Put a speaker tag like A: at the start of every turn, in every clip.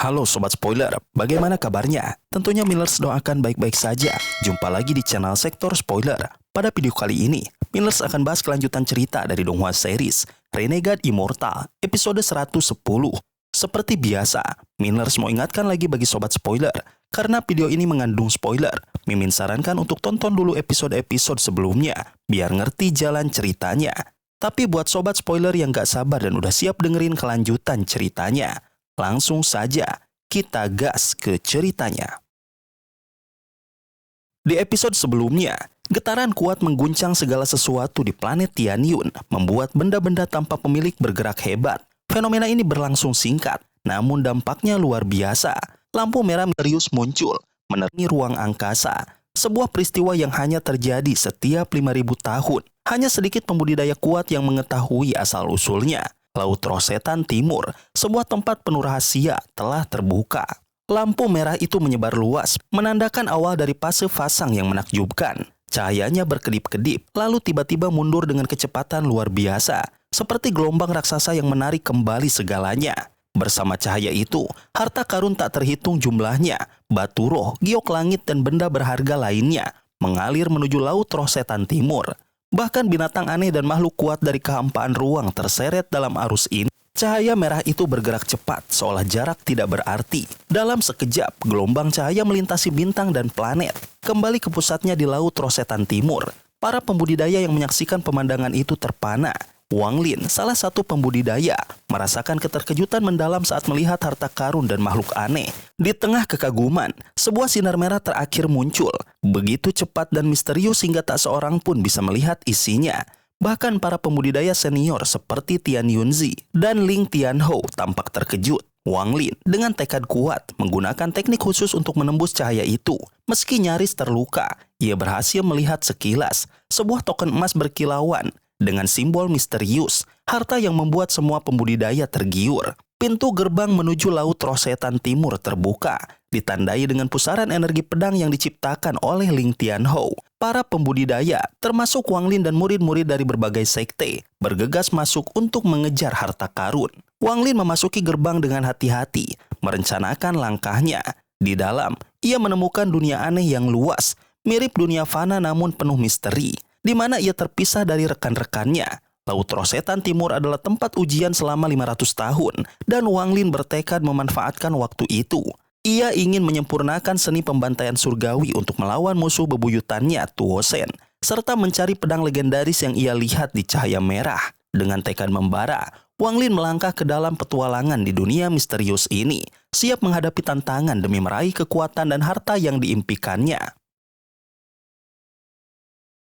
A: Halo Sobat Spoiler, bagaimana kabarnya? Tentunya Millers doakan baik-baik saja. Jumpa lagi di channel Sektor Spoiler. Pada video kali ini, Millers akan bahas kelanjutan cerita dari Donghua series Renegade Immortal, episode 110. Seperti biasa, Millers mau ingatkan lagi bagi Sobat Spoiler, karena video ini mengandung spoiler. Mimin sarankan untuk tonton dulu episode-episode sebelumnya, biar ngerti jalan ceritanya. Tapi buat Sobat Spoiler yang gak sabar dan udah siap dengerin kelanjutan ceritanya, langsung saja kita gas ke ceritanya. Di episode sebelumnya, getaran kuat mengguncang segala sesuatu di planet Tianyun, membuat benda-benda tanpa pemilik bergerak hebat. Fenomena ini berlangsung singkat, namun dampaknya luar biasa. Lampu merah misterius muncul, menerangi ruang angkasa. Sebuah peristiwa yang hanya terjadi setiap 5.000 tahun. Hanya sedikit pembudidaya kuat yang mengetahui asal-usulnya. Laut Rosetan Timur, sebuah tempat penuh rahasia, telah terbuka. Lampu merah itu menyebar luas, menandakan awal dari fase fasang yang menakjubkan. Cahayanya berkedip-kedip, lalu tiba-tiba mundur dengan kecepatan luar biasa, seperti gelombang raksasa yang menarik kembali segalanya. Bersama cahaya itu, harta karun tak terhitung jumlahnya, batu roh, giok langit, dan benda berharga lainnya mengalir menuju Laut Rosetan Timur. Bahkan binatang aneh dan makhluk kuat dari kehampaan ruang terseret dalam arus ini. Cahaya merah itu bergerak cepat, seolah jarak tidak berarti. Dalam sekejap, gelombang cahaya melintasi bintang dan planet, kembali ke pusatnya di Laut Rosetan Timur. Para pembudidaya yang menyaksikan pemandangan itu terpana. Wang Lin, salah satu pembudidaya, merasakan keterkejutan mendalam saat melihat harta karun dan makhluk aneh. Di tengah kekaguman, sebuah sinar merah terakhir muncul. Begitu cepat dan misterius hingga tak seorang pun bisa melihat isinya. Bahkan para pembudidaya senior seperti Tian Yunzi dan Ling Tianhou tampak terkejut. Wang Lin dengan tekad kuat menggunakan teknik khusus untuk menembus cahaya itu. Meski nyaris terluka, ia berhasil melihat sekilas sebuah token emas berkilauan dengan simbol misterius, harta yang membuat semua pembudidaya tergiur. Pintu gerbang menuju Laut Rosetan Timur terbuka, ditandai dengan pusaran energi pedang yang diciptakan oleh Ling Tianhou. Para pembudidaya, termasuk Wang Lin dan murid-murid dari berbagai sekte, bergegas masuk untuk mengejar harta karun. Wang Lin memasuki gerbang dengan hati-hati, merencanakan langkahnya. Di dalam, ia menemukan dunia aneh yang luas, mirip dunia fana namun penuh misteri, di mana ia terpisah dari rekan-rekannya. Laut Rosetan Timur adalah tempat ujian selama 500 tahun, dan Wang Lin bertekad memanfaatkan waktu itu. Ia ingin menyempurnakan seni pembantaian surgawi untuk melawan musuh bebuyutannya, Tuo Shen, serta mencari pedang legendaris yang ia lihat di cahaya merah. Dengan tekad membara, Wang Lin melangkah ke dalam petualangan di dunia misterius ini, siap menghadapi tantangan demi meraih kekuatan dan harta yang diimpikannya.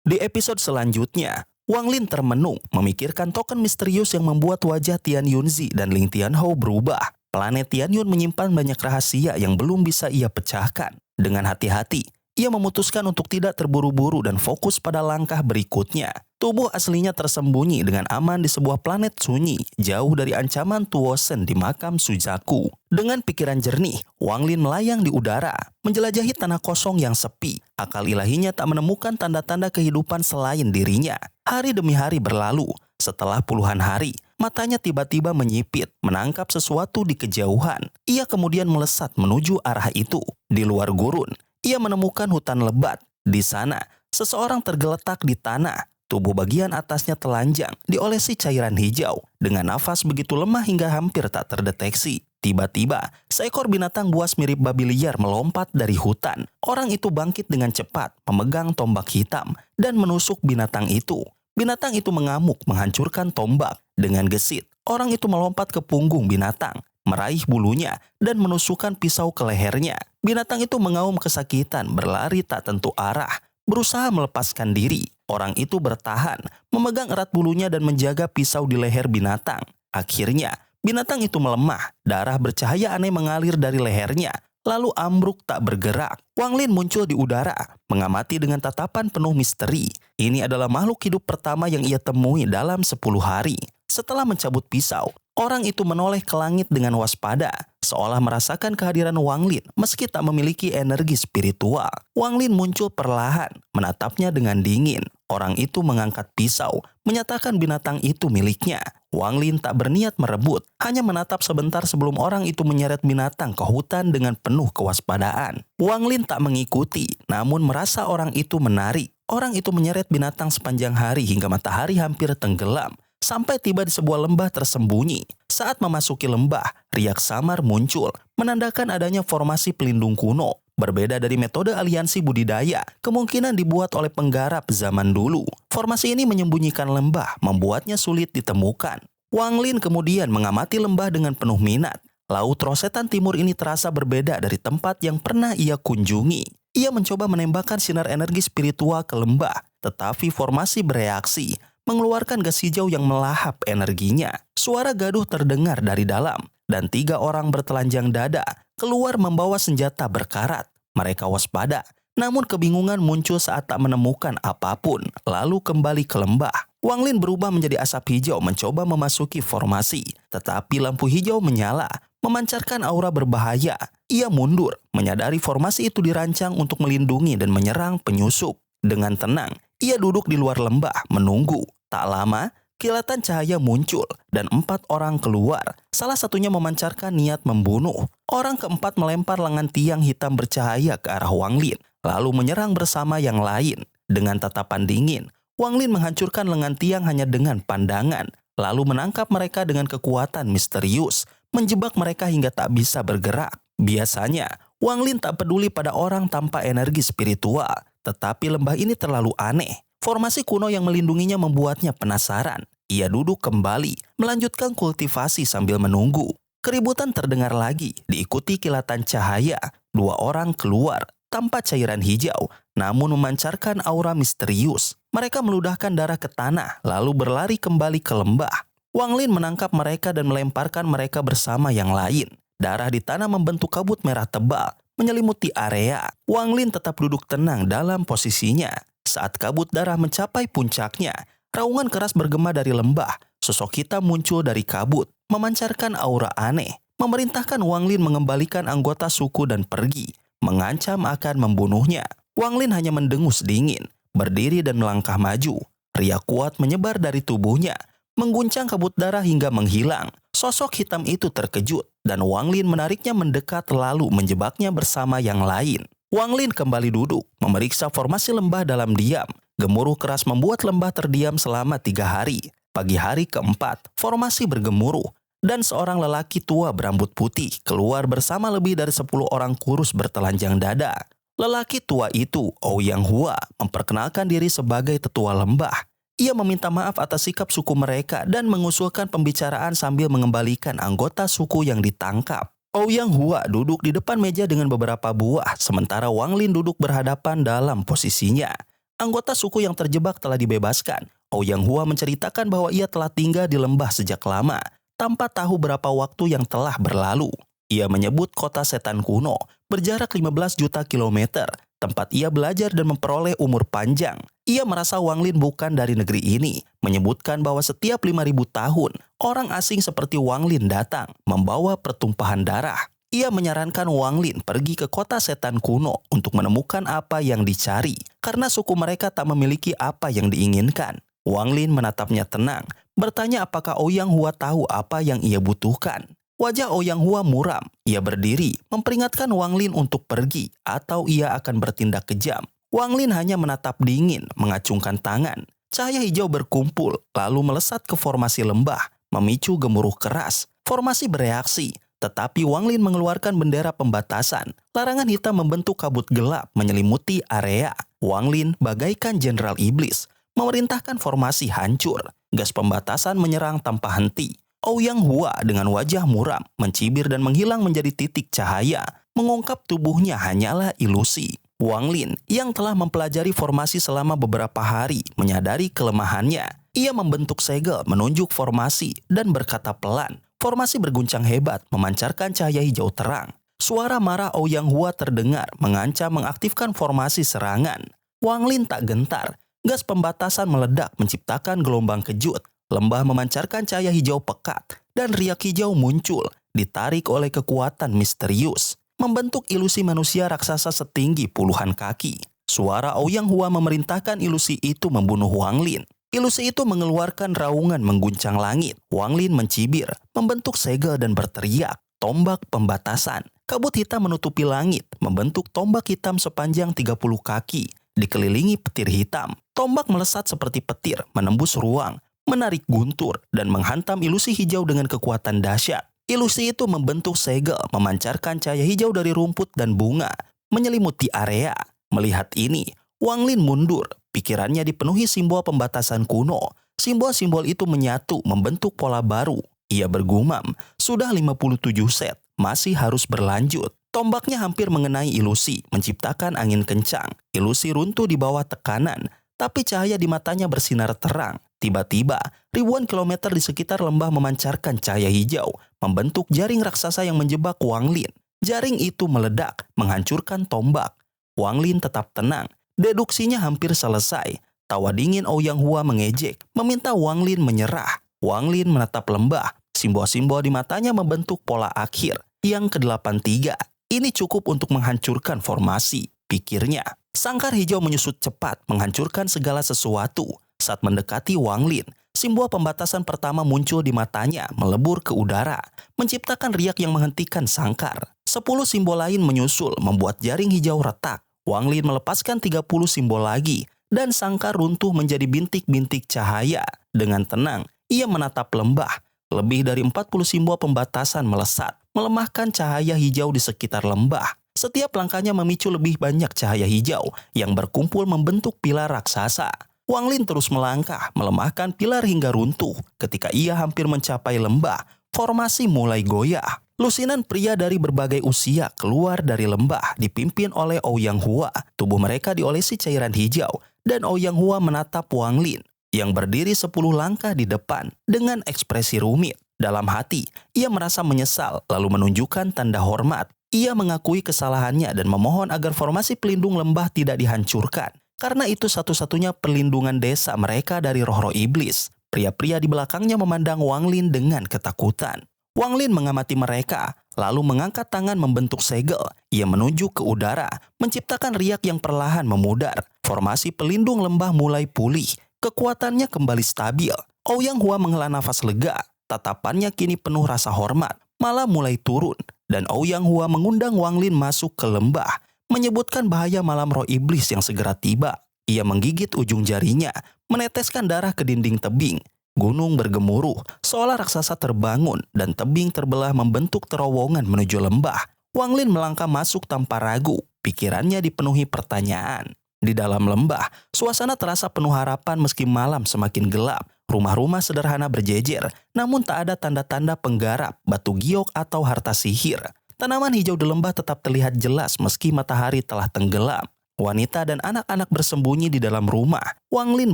A: Di episode selanjutnya, Wang Lin termenung memikirkan token misterius yang membuat wajah Tian Yunzi dan Ling Tianhou berubah. Planet Tianyun menyimpan banyak rahasia yang belum bisa ia pecahkan. Dengan hati-hati, ia memutuskan untuk tidak terburu-buru dan fokus pada langkah berikutnya. Tubuh aslinya tersembunyi dengan aman di sebuah planet sunyi, jauh dari ancaman Tuo Shen di makam Suzaku. Dengan pikiran jernih, Wang Lin melayang di udara, menjelajahi tanah kosong yang sepi. Akal ilahinya tak menemukan tanda-tanda kehidupan selain dirinya. Hari demi hari berlalu. Setelah puluhan hari, matanya tiba-tiba menyipit, menangkap sesuatu di kejauhan. Ia kemudian melesat menuju arah itu. Di luar gurun, ia menemukan hutan lebat. Di sana, seseorang tergeletak di tanah. Tubuh bagian atasnya telanjang, diolesi cairan hijau, dengan nafas begitu lemah hingga hampir tak terdeteksi. Tiba-tiba, seekor binatang buas mirip babi liar melompat dari hutan. Orang itu bangkit dengan cepat, memegang tombak hitam, dan menusuk binatang itu. Binatang itu mengamuk, menghancurkan tombak. Dengan gesit, orang itu melompat ke punggung binatang, meraih bulunya, dan menusukkan pisau ke lehernya. Binatang itu mengaum kesakitan, berlari tak tentu arah, berusaha melepaskan diri. Orang itu bertahan, memegang erat bulunya dan menjaga pisau di leher binatang. Akhirnya, binatang itu melemah, darah bercahaya aneh mengalir dari lehernya, lalu ambruk tak bergerak. Wang Lin muncul di udara, mengamati dengan tatapan penuh misteri. Ini adalah makhluk hidup pertama yang ia temui dalam 10 hari. Setelah mencabut pisau, orang itu menoleh ke langit dengan waspada, seolah merasakan kehadiran Wang Lin meski tak memiliki energi spiritual. Wang Lin muncul perlahan, menatapnya dengan dingin. Orang itu mengangkat pisau, menyatakan binatang itu miliknya. Wang Lin tak berniat merebut, hanya menatap sebentar sebelum orang itu menyeret binatang ke hutan dengan penuh kewaspadaan. Wang Lin tak mengikuti, namun merasa orang itu menarik. Orang itu menyeret binatang sepanjang hari hingga matahari hampir tenggelam, sampai tiba di sebuah lembah tersembunyi. Saat memasuki lembah, riak samar muncul, menandakan adanya formasi pelindung kuno. Berbeda dari metode aliansi budidaya, kemungkinan dibuat oleh penggarap zaman dulu. Formasi ini menyembunyikan lembah, membuatnya sulit ditemukan. Wang Lin kemudian mengamati lembah dengan penuh minat. Laut Rosetan Timur ini terasa berbeda dari tempat yang pernah ia kunjungi. Ia mencoba menembakkan sinar energi spiritual ke lembah, tetapi formasi bereaksi, mengeluarkan gas hijau yang melahap energinya. Suara gaduh terdengar dari dalam, dan 3 orang bertelanjang dada keluar membawa senjata berkarat. Mereka waspada, namun kebingungan muncul saat tak menemukan apapun, lalu kembali ke lembah. Wang Lin berubah menjadi asap hijau mencoba memasuki formasi, tetapi lampu hijau menyala, memancarkan aura berbahaya. Ia mundur, menyadari formasi itu dirancang untuk melindungi dan menyerang penyusup. Dengan tenang, ia duduk di luar lembah, menunggu. Tak lama, kilatan cahaya muncul dan 4 orang keluar. Salah satunya memancarkan niat membunuh. Orang keempat melempar lengan tiang hitam bercahaya ke arah Wang Lin, lalu menyerang bersama yang lain. Dengan tatapan dingin, Wang Lin menghancurkan lengan tiang hanya dengan pandangan, lalu menangkap mereka dengan kekuatan misterius, menjebak mereka hingga tak bisa bergerak. Biasanya, Wang Lin tak peduli pada orang tanpa energi spiritual, tetapi lembah ini terlalu aneh. Formasi kuno yang melindunginya membuatnya penasaran. Ia duduk kembali, melanjutkan kultivasi sambil menunggu. Keributan terdengar lagi, diikuti kilatan cahaya. 2 orang keluar, tanpa cairan hijau, namun memancarkan aura misterius. Mereka meludahkan darah ke tanah, lalu berlari kembali ke lembah. Wang Lin menangkap mereka dan melemparkan mereka bersama yang lain. Darah di tanah membentuk kabut merah tebal, menyelimuti area. Wang Lin tetap duduk tenang dalam posisinya. Saat kabut darah mencapai puncaknya, raungan keras bergema dari lembah. Sosok hitam muncul dari kabut, memancarkan aura aneh, memerintahkan Wang Lin mengembalikan anggota suku dan pergi, mengancam akan membunuhnya. Wang Lin hanya mendengus dingin, berdiri dan melangkah maju. Riak kuat menyebar dari tubuhnya, mengguncang kabut darah hingga menghilang. Sosok hitam itu terkejut, dan Wang Lin menariknya mendekat lalu menjebaknya bersama yang lain. Wang Lin kembali duduk, memeriksa formasi lembah dalam diam. Gemuruh keras membuat lembah terdiam selama 3 hari. Pagi hari keempat, formasi bergemuruh, dan seorang lelaki tua berambut putih keluar bersama lebih dari 10 orang kurus bertelanjang dada. Lelaki tua itu, Ouyang Hua, memperkenalkan diri sebagai tetua lembah. Ia meminta maaf atas sikap suku mereka dan mengusulkan pembicaraan sambil mengembalikan anggota suku yang ditangkap. Ouyang Hua duduk di depan meja dengan beberapa buah, sementara Wang Lin duduk berhadapan dalam posisinya. Anggota suku yang terjebak telah dibebaskan. Ouyang Hua menceritakan bahwa ia telah tinggal di lembah sejak lama, tanpa tahu berapa waktu yang telah berlalu. Ia menyebut kota setan kuno, berjarak 15 juta kilometer, tempat ia belajar dan memperoleh umur panjang. Ia merasa Wang Lin bukan dari negeri ini, menyebutkan bahwa setiap 5.000 tahun, orang asing seperti Wang Lin datang, membawa pertumpahan darah. Ia menyarankan Wang Lin pergi ke kota setan kuno untuk menemukan apa yang dicari, karena suku mereka tak memiliki apa yang diinginkan. Wang Lin menatapnya tenang, bertanya apakah Ouyang Hua tahu apa yang ia butuhkan. Wajah Ouyang Hua muram. Ia berdiri, memperingatkan Wang Lin untuk pergi, atau ia akan bertindak kejam. Wang Lin hanya menatap dingin, mengacungkan tangan. Cahaya hijau berkumpul, lalu melesat ke formasi lembah, memicu gemuruh keras. Formasi bereaksi, tetapi Wang Lin mengeluarkan bendera pembatasan. Larangan hitam membentuk kabut gelap menyelimuti area. Wang Lin bagaikan jenderal iblis, memerintahkan formasi hancur. Gas pembatasan menyerang tanpa henti. Ouyang Hua dengan wajah muram, mencibir dan menghilang menjadi titik cahaya, mengungkap tubuhnya hanyalah ilusi. Wang Lin yang telah mempelajari formasi selama beberapa hari menyadari kelemahannya. Ia membentuk segel menunjuk formasi dan berkata pelan. Formasi berguncang hebat memancarkan cahaya hijau terang. Suara marah Ouyang Hua terdengar mengancam mengaktifkan formasi serangan. Wang Lin tak gentar. Gas pembatasan meledak menciptakan gelombang kejut. Lembah memancarkan cahaya hijau pekat dan riak hijau muncul, ditarik oleh kekuatan misterius, membentuk ilusi manusia raksasa setinggi puluhan kaki. Suara Ouyang Hua memerintahkan ilusi itu membunuh Wang Lin. Ilusi itu mengeluarkan raungan mengguncang langit. Wang Lin mencibir, membentuk segel dan berteriak, "Tombak pembatasan." Kabut hitam menutupi langit, membentuk tombak hitam sepanjang 30 kaki, dikelilingi petir hitam. Tombak melesat seperti petir, menembus ruang, menarik guntur, dan menghantam ilusi hijau dengan kekuatan dahsyat. Ilusi itu membentuk segel, memancarkan cahaya hijau dari rumput dan bunga, menyelimuti area. Melihat ini, Wang Lin mundur. Pikirannya dipenuhi simbol pembatasan kuno. Simbol-simbol itu menyatu, membentuk pola baru. Ia bergumam, sudah 57 set, masih harus berlanjut. Tombaknya hampir mengenai ilusi, menciptakan angin kencang. Ilusi runtuh di bawah tekanan, tapi cahaya di matanya bersinar terang. Tiba-tiba, ribuan kilometer di sekitar lembah memancarkan cahaya hijau, membentuk jaring raksasa yang menjebak Wang Lin. Jaring itu meledak, menghancurkan tombak. Wang Lin tetap tenang. Deduksinya hampir selesai. Tawa dingin Ouyang Hua mengejek, meminta Wang Lin menyerah. Wang Lin menatap lembah. Simbol-simbol di matanya membentuk pola akhir. Yang ke-83. Ini cukup untuk menghancurkan formasi, pikirnya. Sangkar hijau menyusut cepat, menghancurkan segala sesuatu. Saat mendekati Wang Lin, simbol pembatasan pertama muncul di matanya, melebur ke udara, menciptakan riak yang menghentikan sangkar. 10 simbol lain menyusul, membuat jaring hijau retak. Wang Lin melepaskan 30 simbol lagi, dan sangkar runtuh menjadi bintik-bintik cahaya. Dengan tenang, ia menatap lembah. Lebih dari 40 simbol pembatasan melesat, melemahkan cahaya hijau di sekitar lembah. Setiap langkahnya memicu lebih banyak cahaya hijau yang berkumpul membentuk pilar raksasa. Wang Lin terus melangkah, melemahkan pilar hingga runtuh. Ketika ia hampir mencapai lembah, formasi mulai goyah. Lusinan pria dari berbagai usia keluar dari lembah, dipimpin oleh Ouyang Hua. Tubuh mereka diolesi cairan hijau, dan Ouyang Hua menatap Wang Lin yang berdiri 10 langkah di depan dengan ekspresi rumit. Dalam hati, ia merasa menyesal, lalu menunjukkan tanda hormat. Ia mengakui kesalahannya dan memohon agar formasi pelindung lembah tidak dihancurkan, karena itu satu-satunya perlindungan desa mereka dari roh-roh iblis. Pria-pria di belakangnya memandang Wang Lin dengan ketakutan. Wang Lin mengamati mereka, lalu mengangkat tangan membentuk segel. Ia menuju ke udara, menciptakan riak yang perlahan memudar. Formasi pelindung lembah mulai pulih, kekuatannya kembali stabil. Ouyang Hua menghela nafas lega, tatapannya kini penuh rasa hormat, malah mulai turun. Dan Ouyang Hua mengundang Wang Lin masuk ke lembah, menyebutkan bahaya malam roh iblis yang segera tiba. Ia menggigit ujung jarinya, meneteskan darah ke dinding tebing. Gunung bergemuruh, seolah raksasa terbangun dan tebing terbelah membentuk terowongan menuju lembah. Wang Lin melangkah masuk tanpa ragu, pikirannya dipenuhi pertanyaan. Di dalam lembah, suasana terasa penuh harapan meski malam semakin gelap. Rumah-rumah sederhana berjejer, namun tak ada tanda-tanda penggarap, batu giok atau harta sihir. Tanaman hijau di lembah tetap terlihat jelas meski matahari telah tenggelam. Wanita dan anak-anak bersembunyi di dalam rumah. Wang Lin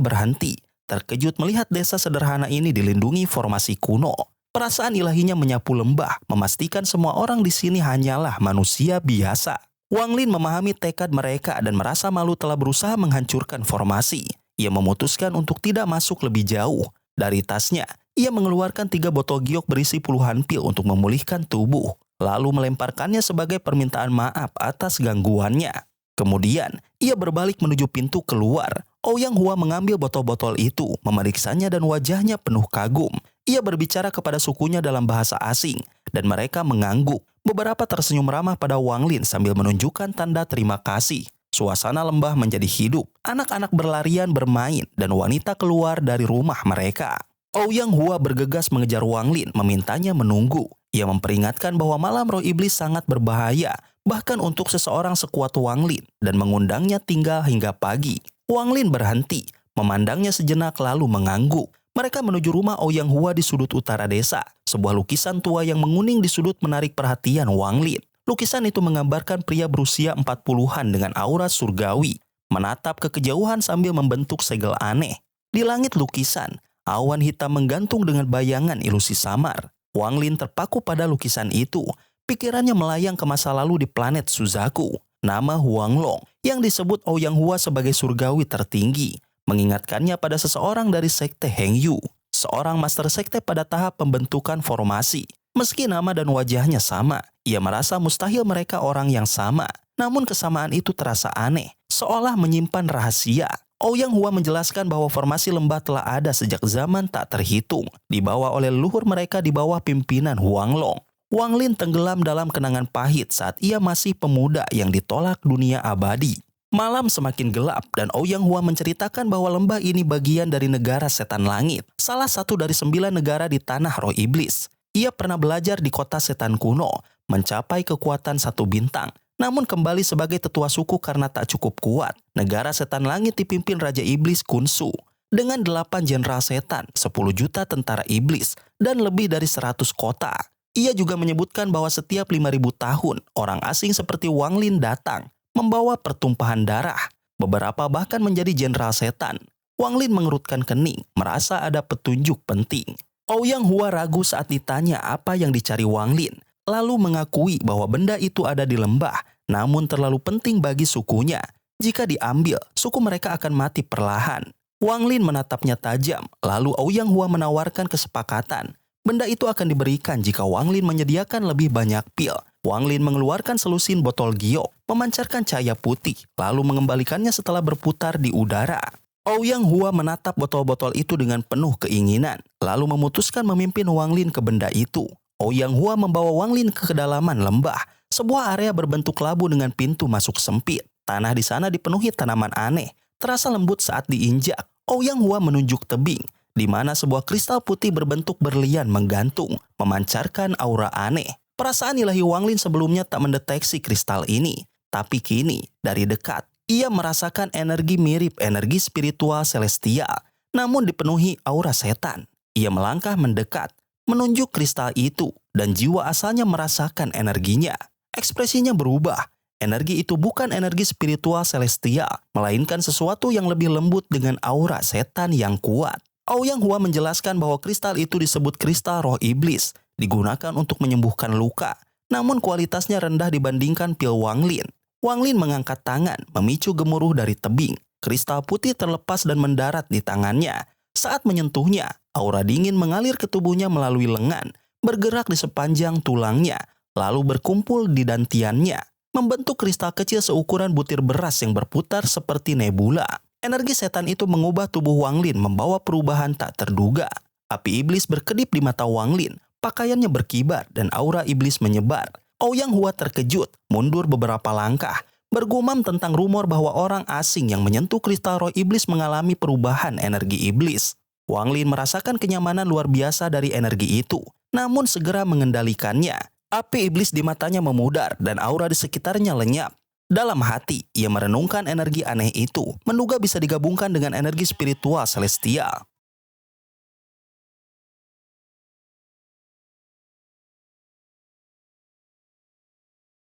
A: berhenti, terkejut melihat desa sederhana ini dilindungi formasi kuno. Perasaan ilahinya menyapu lembah, memastikan semua orang di sini hanyalah manusia biasa. Wang Lin memahami tekad mereka dan merasa malu telah berusaha menghancurkan formasi. Ia memutuskan untuk tidak masuk lebih jauh. Dari tasnya, ia mengeluarkan 3 botol giok berisi puluhan pil untuk memulihkan tubuh, lalu melemparkannya sebagai permintaan maaf atas gangguannya. Kemudian, ia berbalik menuju pintu keluar. Ouyang Hua mengambil botol-botol itu, memeriksanya dan wajahnya penuh kagum. Ia berbicara kepada sukunya dalam bahasa asing, dan mereka mengangguk. Beberapa tersenyum ramah pada Wang Lin sambil menunjukkan tanda terima kasih. Suasana lembah menjadi hidup. Anak-anak berlarian bermain, dan wanita keluar dari rumah mereka. Ouyang Hua bergegas mengejar Wang Lin, memintanya menunggu. Ia memperingatkan bahwa malam roh iblis sangat berbahaya, bahkan untuk seseorang sekuat Wang Lin, dan mengundangnya tinggal hingga pagi. Wang Lin berhenti, memandangnya sejenak lalu mengangguk. Mereka menuju rumah Ouyang Hua di sudut utara desa. Sebuah lukisan tua yang menguning di sudut menarik perhatian Wang Lin. Lukisan itu menggambarkan pria berusia 40-an dengan aura surgawi, menatap ke kejauhan sambil membentuk segel aneh. Di langit lukisan, awan hitam menggantung dengan bayangan ilusi samar. Wang Lin terpaku pada lukisan itu. Pikirannya melayang ke masa lalu di planet Suzaku. Nama Huang Long yang disebut Ouyang Hua sebagai surgawi tertinggi, mengingatkannya pada seseorang dari sekte Heng Yu, seorang master sekte pada tahap pembentukan formasi. Meski nama dan wajahnya sama, ia merasa mustahil mereka orang yang sama. Namun kesamaan itu terasa aneh, seolah menyimpan rahasia. Ouyang Hua menjelaskan bahwa formasi lembah telah ada sejak zaman tak terhitung, dibawa oleh leluhur mereka di bawah pimpinan Huanglong. Wang Lin tenggelam dalam kenangan pahit saat ia masih pemuda yang ditolak dunia abadi. Malam semakin gelap dan Ouyang Hua menceritakan bahwa lembah ini bagian dari negara setan langit, salah satu dari 9 negara di tanah roh iblis. Ia pernah belajar di kota setan kuno, mencapai kekuatan 1 bintang, namun kembali sebagai tetua suku karena tak cukup kuat. Negara setan langit dipimpin Raja Iblis Kunsu dengan 8 jenderal setan, 10 juta tentara iblis, dan lebih dari 100 kota. Ia juga menyebutkan bahwa setiap 5.000 tahun, orang asing seperti Wang Lin datang, membawa pertumpahan darah. Beberapa bahkan menjadi jenderal setan. Wang Lin mengerutkan kening, merasa ada petunjuk penting. Ouyang Hua ragu saat ditanya apa yang dicari Wang Lin, lalu mengakui bahwa benda itu ada di lembah, namun terlalu penting bagi sukunya. Jika diambil, suku mereka akan mati perlahan. Wang Lin menatapnya tajam, lalu Ouyang Hua menawarkan kesepakatan. Benda itu akan diberikan jika Wang Lin menyediakan lebih banyak pil. Wang Lin mengeluarkan selusin botol giok, memancarkan cahaya putih, lalu mengembalikannya setelah berputar di udara. Ouyang Hua menatap botol-botol itu dengan penuh keinginan, lalu memutuskan memimpin Wang Lin ke benda itu. Ouyang Hua membawa Wang Lin ke kedalaman lembah, sebuah area berbentuk labu dengan pintu masuk sempit. Tanah di sana dipenuhi tanaman aneh, terasa lembut saat diinjak. Ouyang Hua menunjuk tebing, di mana sebuah kristal putih berbentuk berlian menggantung, memancarkan aura aneh. Perasaan ilahi Wang Lin sebelumnya tak mendeteksi kristal ini, tapi kini dari dekat ia merasakan energi mirip energi spiritual celestial, namun dipenuhi aura setan. Ia melangkah mendekat, menunjuk kristal itu, dan jiwa asalnya merasakan energinya. Ekspresinya berubah. Energi itu bukan energi spiritual celestial, melainkan sesuatu yang lebih lembut dengan aura setan yang kuat. Ouyang Hua menjelaskan bahwa kristal itu disebut kristal roh iblis, digunakan untuk menyembuhkan luka, namun kualitasnya rendah dibandingkan pil Wang Lin. Wang Lin mengangkat tangan, memicu gemuruh dari tebing. Kristal putih terlepas dan mendarat di tangannya. Saat menyentuhnya, aura dingin mengalir ke tubuhnya melalui lengan, bergerak di sepanjang tulangnya, lalu berkumpul di dantiannya, membentuk kristal kecil seukuran butir beras yang berputar seperti nebula. Energi setan itu mengubah tubuh Wang Lin membawa perubahan tak terduga. Api iblis berkedip di mata Wang Lin. Pakaiannya berkibar dan aura iblis menyebar. Ouyang Hua terkejut, mundur beberapa langkah, bergumam tentang rumor bahwa orang asing yang menyentuh kristal roh iblis mengalami perubahan energi iblis. Wang Lin merasakan kenyamanan luar biasa dari energi itu, namun segera mengendalikannya. Api iblis di matanya memudar dan aura di sekitarnya lenyap. Dalam hati, ia merenungkan energi aneh itu, menduga bisa digabungkan dengan energi spiritual celestial.